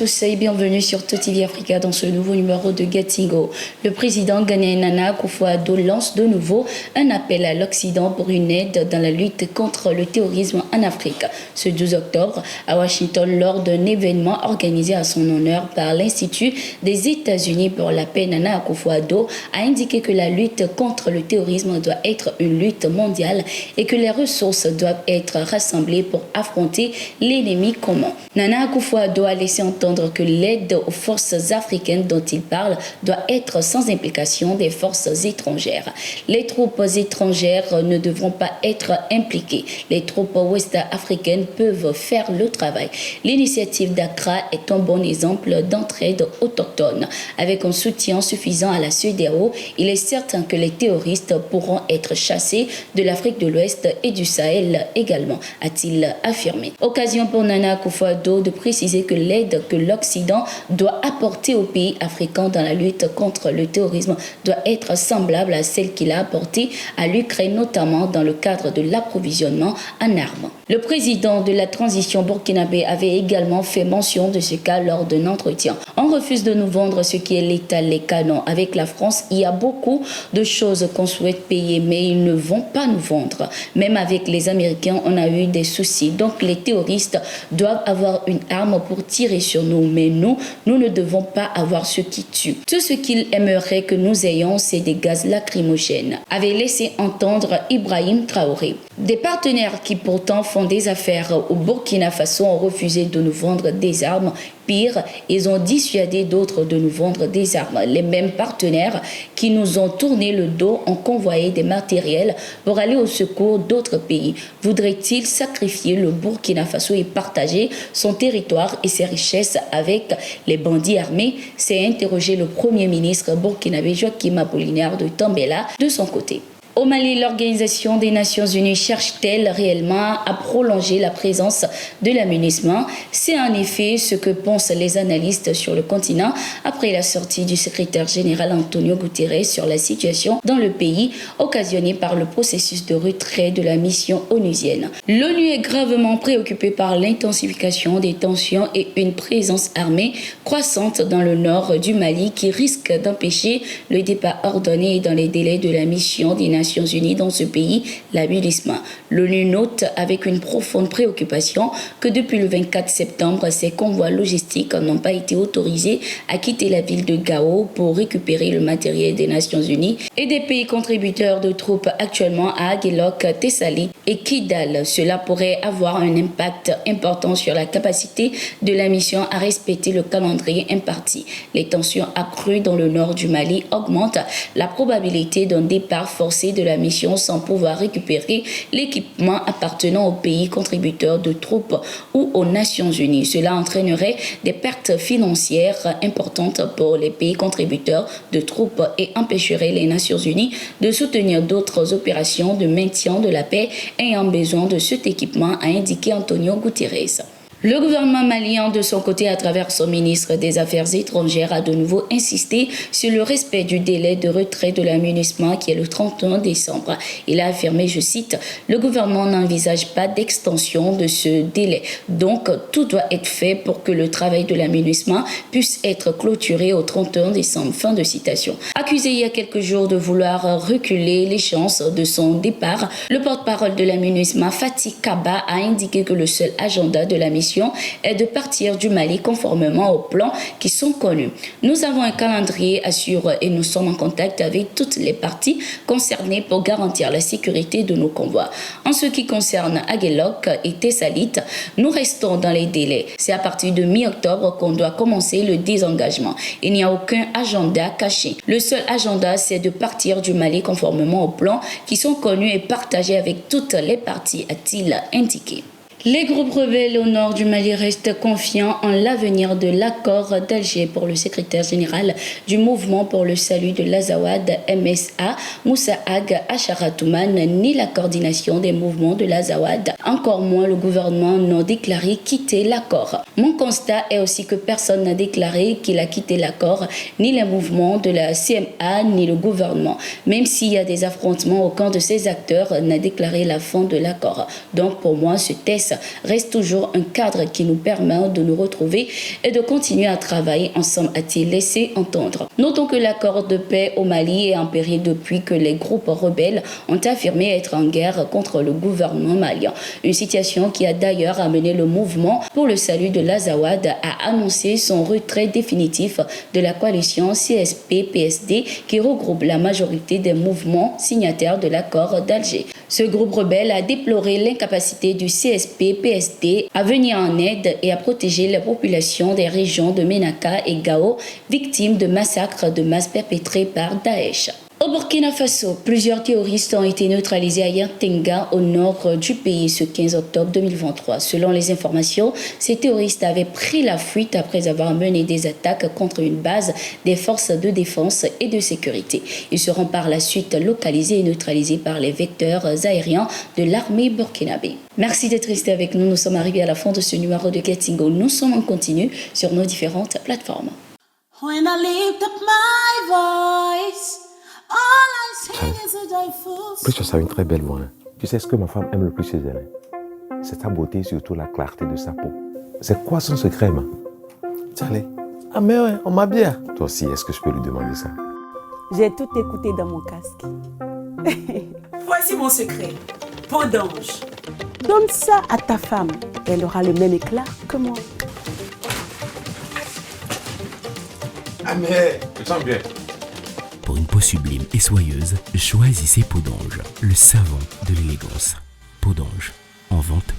tous et bienvenue sur TV Africa dans ce nouveau numéro de Getting-Go. Le président ghanéen Nana Akufo-Addo lance de nouveau un appel à l'Occident pour une aide dans la lutte contre le terrorisme en Afrique. Ce 12 octobre, à Washington, lors d'un événement organisé à son honneur par l'Institut des États-Unis pour la paix, Nana Akufo-Addo a indiqué que la lutte contre le terrorisme doit être une lutte mondiale et que les ressources doivent être rassemblées pour affronter l'ennemi commun. Nana Akufo-Addo a laissé entendre que l'aide aux forces africaines dont il parle doit être sans implication des forces étrangères. Les troupes étrangères ne devront pas être impliquées. Les troupes ouest-africaines peuvent faire le travail. L'initiative d'Accra est un bon exemple d'entraide autochtone. Avec un soutien suffisant à la CEDEAO, il est certain que les terroristes pourront être chassés de l'Afrique de l'Ouest et du Sahel également, a-t-il affirmé. Occasion pour Nana Akufo-Addo de préciser que l'aide que l'Occident doit apporter aux pays africains dans la lutte contre le terrorisme doit être semblable à celle qu'il a apportée à l'Ukraine, notamment dans le cadre de l'approvisionnement en armes. Le président de la transition burkinabé avait également fait mention de ce cas lors d'un entretien. On refuse de nous vendre ce qui est létal, les canons. Avec la France, il y a beaucoup de choses qu'on souhaite payer, mais ils ne vont pas nous vendre. Même avec les Américains, on a eu des soucis. Donc les terroristes doivent avoir une arme pour tirer sur nous, mais nous ne devons pas avoir ce qui tue. Tout ce qu'ils aimeraient que nous ayons, c'est des gaz lacrymogènes, avait laissé entendre Ibrahim Traoré. Des partenaires qui pourtant font des affaires au Burkina Faso ont refusé de nous vendre des armes. Pire, ils ont dissuadé d'autres de nous vendre des armes. Les mêmes partenaires qui nous ont tourné le dos ont convoyé des matériels pour aller au secours d'autres pays. Voudraient-ils sacrifier le Burkina Faso et partager son territoire et ses richesses avec les bandits armés? S'est interrogé le Premier ministre burkinabé Joachim Apollinaire de Tambela de son côté. Au Mali, l'Organisation des Nations Unies cherche-t-elle réellement à prolonger la présence de la MINUSMA? C'est en effet ce que pensent les analystes sur le continent après la sortie du secrétaire général Antonio Guterres sur la situation dans le pays occasionnée par le processus de retrait de la mission onusienne. L'ONU est gravement préoccupée par l'intensification des tensions et une présence armée croissante dans le nord du Mali qui risque d'empêcher le départ ordonné dans les délais de la mission des Nations Unies dans ce pays, la MINUSMA. L'ONU note avec une profonde préoccupation que depuis le 24 septembre, ces convois logistiques n'ont pas été autorisés à quitter la ville de Gao pour récupérer le matériel des Nations Unies et des pays contributeurs de troupes actuellement à Aguelok, Tessalit et Kidal. Cela pourrait avoir un impact important sur la capacité de la mission à respecter le calendrier imparti. Les tensions accrues dans le nord du Mali augmentent la probabilité d'un départ forcé de la mission sans pouvoir récupérer l'équipement appartenant aux pays contributeurs de troupes ou aux Nations Unies. Cela entraînerait des pertes financières importantes pour les pays contributeurs de troupes et empêcherait les Nations Unies de soutenir d'autres opérations de maintien de la paix ayant besoin de cet équipement, a indiqué Antonio Guterres. Le gouvernement malien, de son côté, à travers son ministre des Affaires étrangères, a de nouveau insisté sur le respect du délai de retrait de la MINUSMA qui est le 31 décembre. Il a affirmé, je cite, « Le gouvernement n'envisage pas d'extension de ce délai. Donc, tout doit être fait pour que le travail de la MINUSMA puisse être clôturé au 31 décembre. » Fin de citation. Accusé il y a quelques jours de vouloir reculer l'échéance de son départ, le porte-parole de la MINUSMA, Fatih Kaba, a indiqué que le seul agenda de la mission est de partir du Mali conformément aux plans qui sont connus. Nous avons un calendrier assuré et nous sommes en contact avec toutes les parties concernées pour garantir la sécurité de nos convois. En ce qui concerne Aguelok et Tessalit, nous restons dans les délais. C'est à partir de mi-octobre qu'on doit commencer le désengagement. Il n'y a aucun agenda caché. Le seul agenda, c'est de partir du Mali conformément aux plans qui sont connus et partagés avec toutes les parties, a-t-il indiqué. Les groupes rebelles au nord du Mali restent confiants en l'avenir de l'accord d'Alger. Pour le secrétaire général du mouvement pour le salut de l'Azawad, MSA, Moussa Ag Acharatouman, ni la coordination des mouvements de l'Azawad, encore moins le gouvernement, n'ont déclaré quitter l'accord. Mon constat est aussi que personne n'a déclaré qu'il a quitté l'accord, ni les mouvements de la CMA, ni le gouvernement. Même s'il y a des affrontements, aucun de ces acteurs n'a déclaré la fin de l'accord. Donc pour moi, ce test reste toujours un cadre qui nous permet de nous retrouver et de continuer à travailler ensemble, a-t-il laissé entendre. Notons que l'accord de paix au Mali est en péril depuis que les groupes rebelles ont affirmé être en guerre contre le gouvernement malien. Une situation qui a d'ailleurs amené le mouvement pour le salut de l'Azawad à annoncer son retrait définitif de la coalition CSP-PSD qui regroupe la majorité des mouvements signataires de l'accord d'Alger. Ce groupe rebelle a déploré l'incapacité du CSP-PSD à venir en aide et à protéger les populations des régions de Ménaka et Gao, victimes de massacres de masse perpétrés par Daesh. Au Burkina Faso, plusieurs terroristes ont été neutralisés à Yantenga, au nord du pays, ce 15 octobre 2023. Selon les informations, ces terroristes avaient pris la fuite après avoir mené des attaques contre une base des forces de défense et de sécurité. Ils seront par la suite localisés et neutralisés par les vecteurs aériens de l'armée burkinabé. Merci d'être resté avec nous. Nous sommes arrivés à la fin de ce numéro de Getingo. Nous sommes en continu sur nos différentes plateformes. When I lift up my voice, Precious a une très belle voix. Hein. Tu sais ce que ma femme aime le plus chez elle? C'est sa beauté, surtout la clarté de sa peau. C'est quoi son secret, ma? Charlie. Ah mais ouais, on m'a bien. Toi aussi, est-ce que je peux lui demander ça? J'ai tout écouté dans mon casque. Voici mon secret. Peau d'ange. Donne ça à ta femme. Elle aura le même éclat que moi. Ah mais, tu sens bien. Pour une peau sublime et soyeuse, choisissez Peau d'ange, le savon de l'élégance. Peau d'ange, en vente